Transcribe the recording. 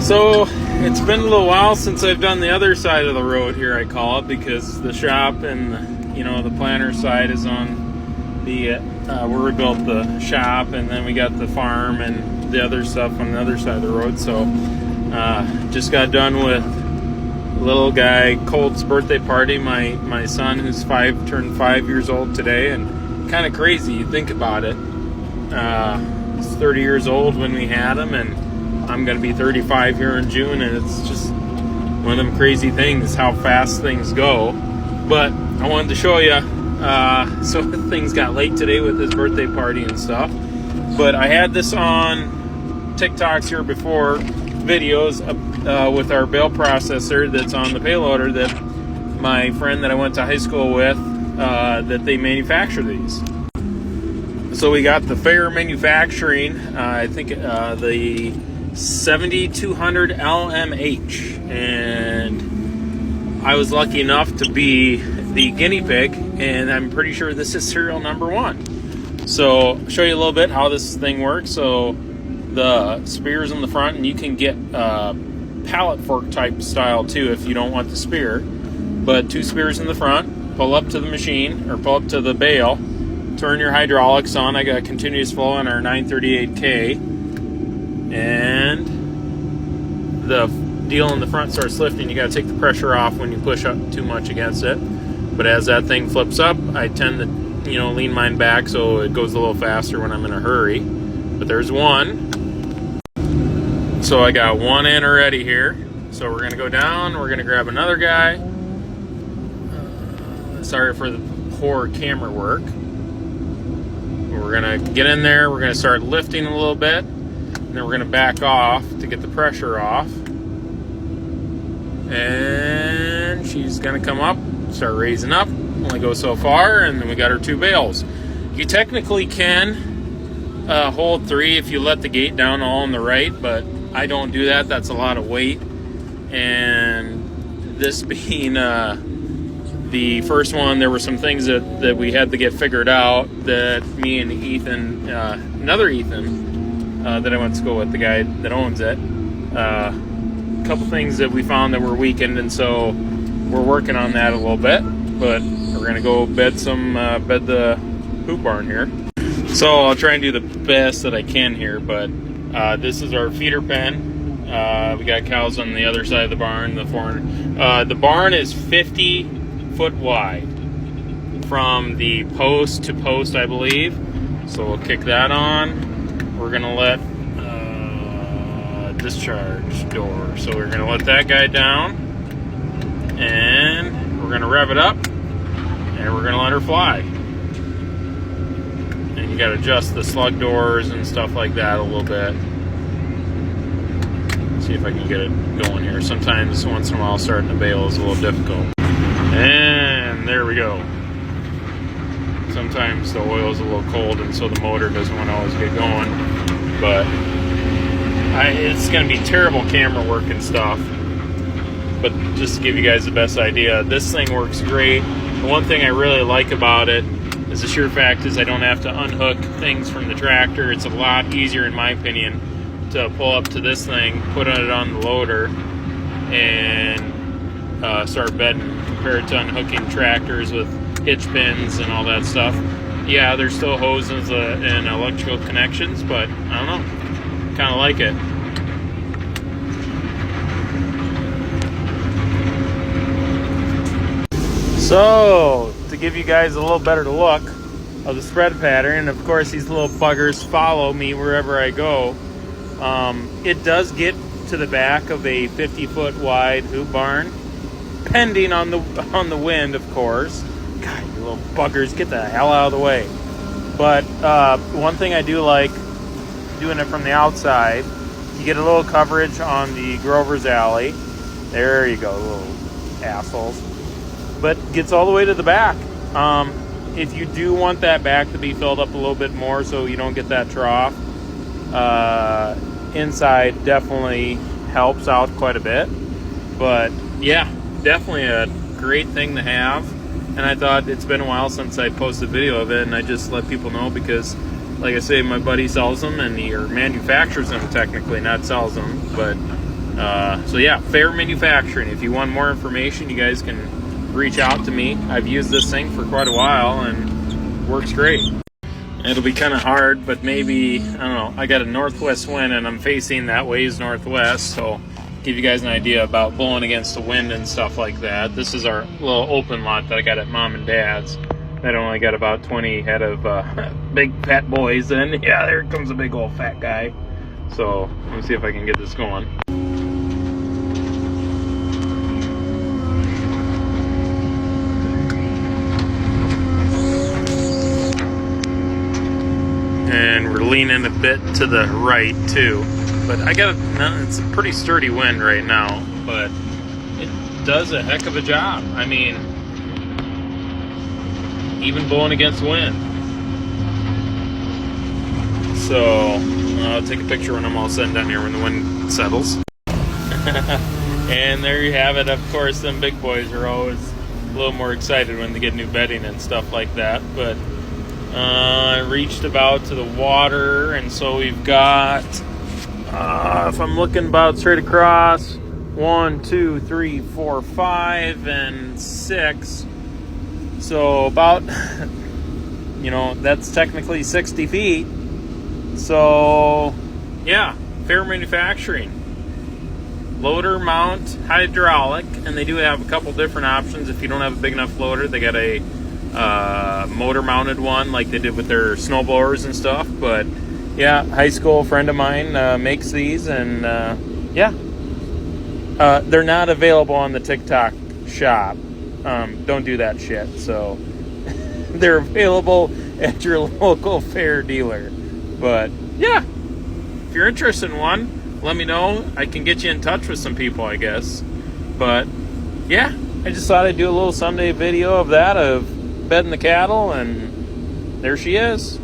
So it's been a little while since I've done the other side of the road here, I call it, because the shop and the planter side is on the where we built the shop, and then we got the farm and the other stuff on the other side of the road. So just got done with little guy Colt's birthday party. My son, who's turned 5 years old today, and kind of crazy. You think about it. He's 30 years old when we had him, and I'm going to be 35 here in June, and it's just one of them crazy things, how fast things go. But I wanted to show you, so things got late today with his birthday party and stuff. But I had this on TikToks here before, videos with our bale processor that's on the payloader that my friend that I went to high school with, that they manufacture these. So we got the Fair Manufacturing, I think the 7200 LMH, and I was lucky enough to be the guinea pig, and I'm pretty sure this is serial number 1. So I'll show you a little bit how this thing works. So the spear's in the front, and you can get pallet fork type style too if you don't want the spear, but 2 spears in the front. Pull up to the machine, or pull up to the bale, turn your hydraulics on. I got continuous flow on our 938K, and the deal in the front starts lifting. You got to take the pressure off when you push up too much against it. But as that thing flips up, I tend to lean mine back so it goes a little faster when I'm in a hurry. But there's one. So I got one in already here. So we're going to go down. We're going to grab another guy. Sorry for the poor camera work. We're going to get in there. We're going to start lifting a little bit. Then we're going to back off to get the pressure off. And she's going to come up, start raising up. Only go so far, and then we got our 2 bales. You technically can hold 3 if you let the gate down all on the right, but I don't do that. That's a lot of weight. And this being the first one, there were some things that we had to get figured out, that me and Ethan, another Ethan, that I went to school with, the guy that owns it, a couple things that we found that were weakened, and so we're working on that a little bit. But we're gonna go bed the hoop barn here. So I'll try and do the best that I can here. But this is our feeder pen. We got cows on the other side of the barn. The barn is 50 foot wide from the post to post, I believe. So we'll kick that on. We're gonna let discharge door. So we're gonna let that guy down, and we're gonna rev it up, and we're gonna let her fly. And you gotta adjust the slug doors and stuff like that a little bit. See if I can get it going here. Sometimes once in a while starting a bale is a little difficult. And there we go. Sometimes the oil is a little cold, and so the motor doesn't want to always get going. But it's going to be terrible camera work and stuff. But just to give you guys the best idea, this thing works great. The one thing I really like about it is the sheer fact is I don't have to unhook things from the tractor. It's a lot easier, in my opinion, to pull up to this thing, put it on the loader, and start bedding, compared to unhooking tractors with hitch pins and all that stuff. Yeah, there's still hoses and electrical connections, but I don't know, kind of like it. So to give you guys a little better look of the spread pattern, and of course these little buggers follow me wherever I go, it does get to the back of a 50-foot wide hoop barn, pending on the wind, of course. God, you little buggers, get the hell out of the way. But one thing I do like doing it from the outside, you get a little coverage on the Grover's Alley. There you go, little assholes. But gets all the way to the back. If you do want that back to be filled up a little bit more so you don't get that trough, inside definitely helps out quite a bit. But yeah, definitely a great thing to have. And I thought it's been a while since I posted a video of it, and I just let people know because, like I say, my buddy sells them, and he manufactures them technically, not sells them. But So yeah, Fair Manufacturing. If you want more information, you guys can reach out to me. I've used this thing for quite a while and works great. It'll be kind of hard, but maybe, I don't know, I got a northwest wind and I'm facing that ways northwest, so give you guys an idea about blowing against the wind and stuff like that. This is our little open lot that I got at Mom and Dad's. That only got about 20 head of big fat boys, and yeah, there comes a big old fat guy. So let me see if I can get this going. And we're leaning a bit to the right too, but it's a pretty sturdy wind right now, but it does a heck of a job. I mean, even blowing against wind. So I'll take a picture when I'm all set down here when the wind settles. And there you have it. Of course, them big boys are always a little more excited when they get new bedding and stuff like that, but I reached about to the water, and so we've got, if I'm looking about straight across, 1, 2, 3, 4, 5, and 6. So about, that's technically 60 feet. So, yeah, Fair Manufacturing. Loader mount, hydraulic, and they do have a couple different options. If you don't have a big enough loader, they got a motor mounted one like they did with their snowblowers and stuff. But yeah, high school friend of mine makes these, and they're not available on the TikTok shop. Don't do that shit. So they're available at your local Fair dealer. But yeah, if you're interested in one, let me know. I can get you in touch with some people, I guess. But yeah, I just thought I'd do a little Sunday video of that, of bedding the cattle, and there she is.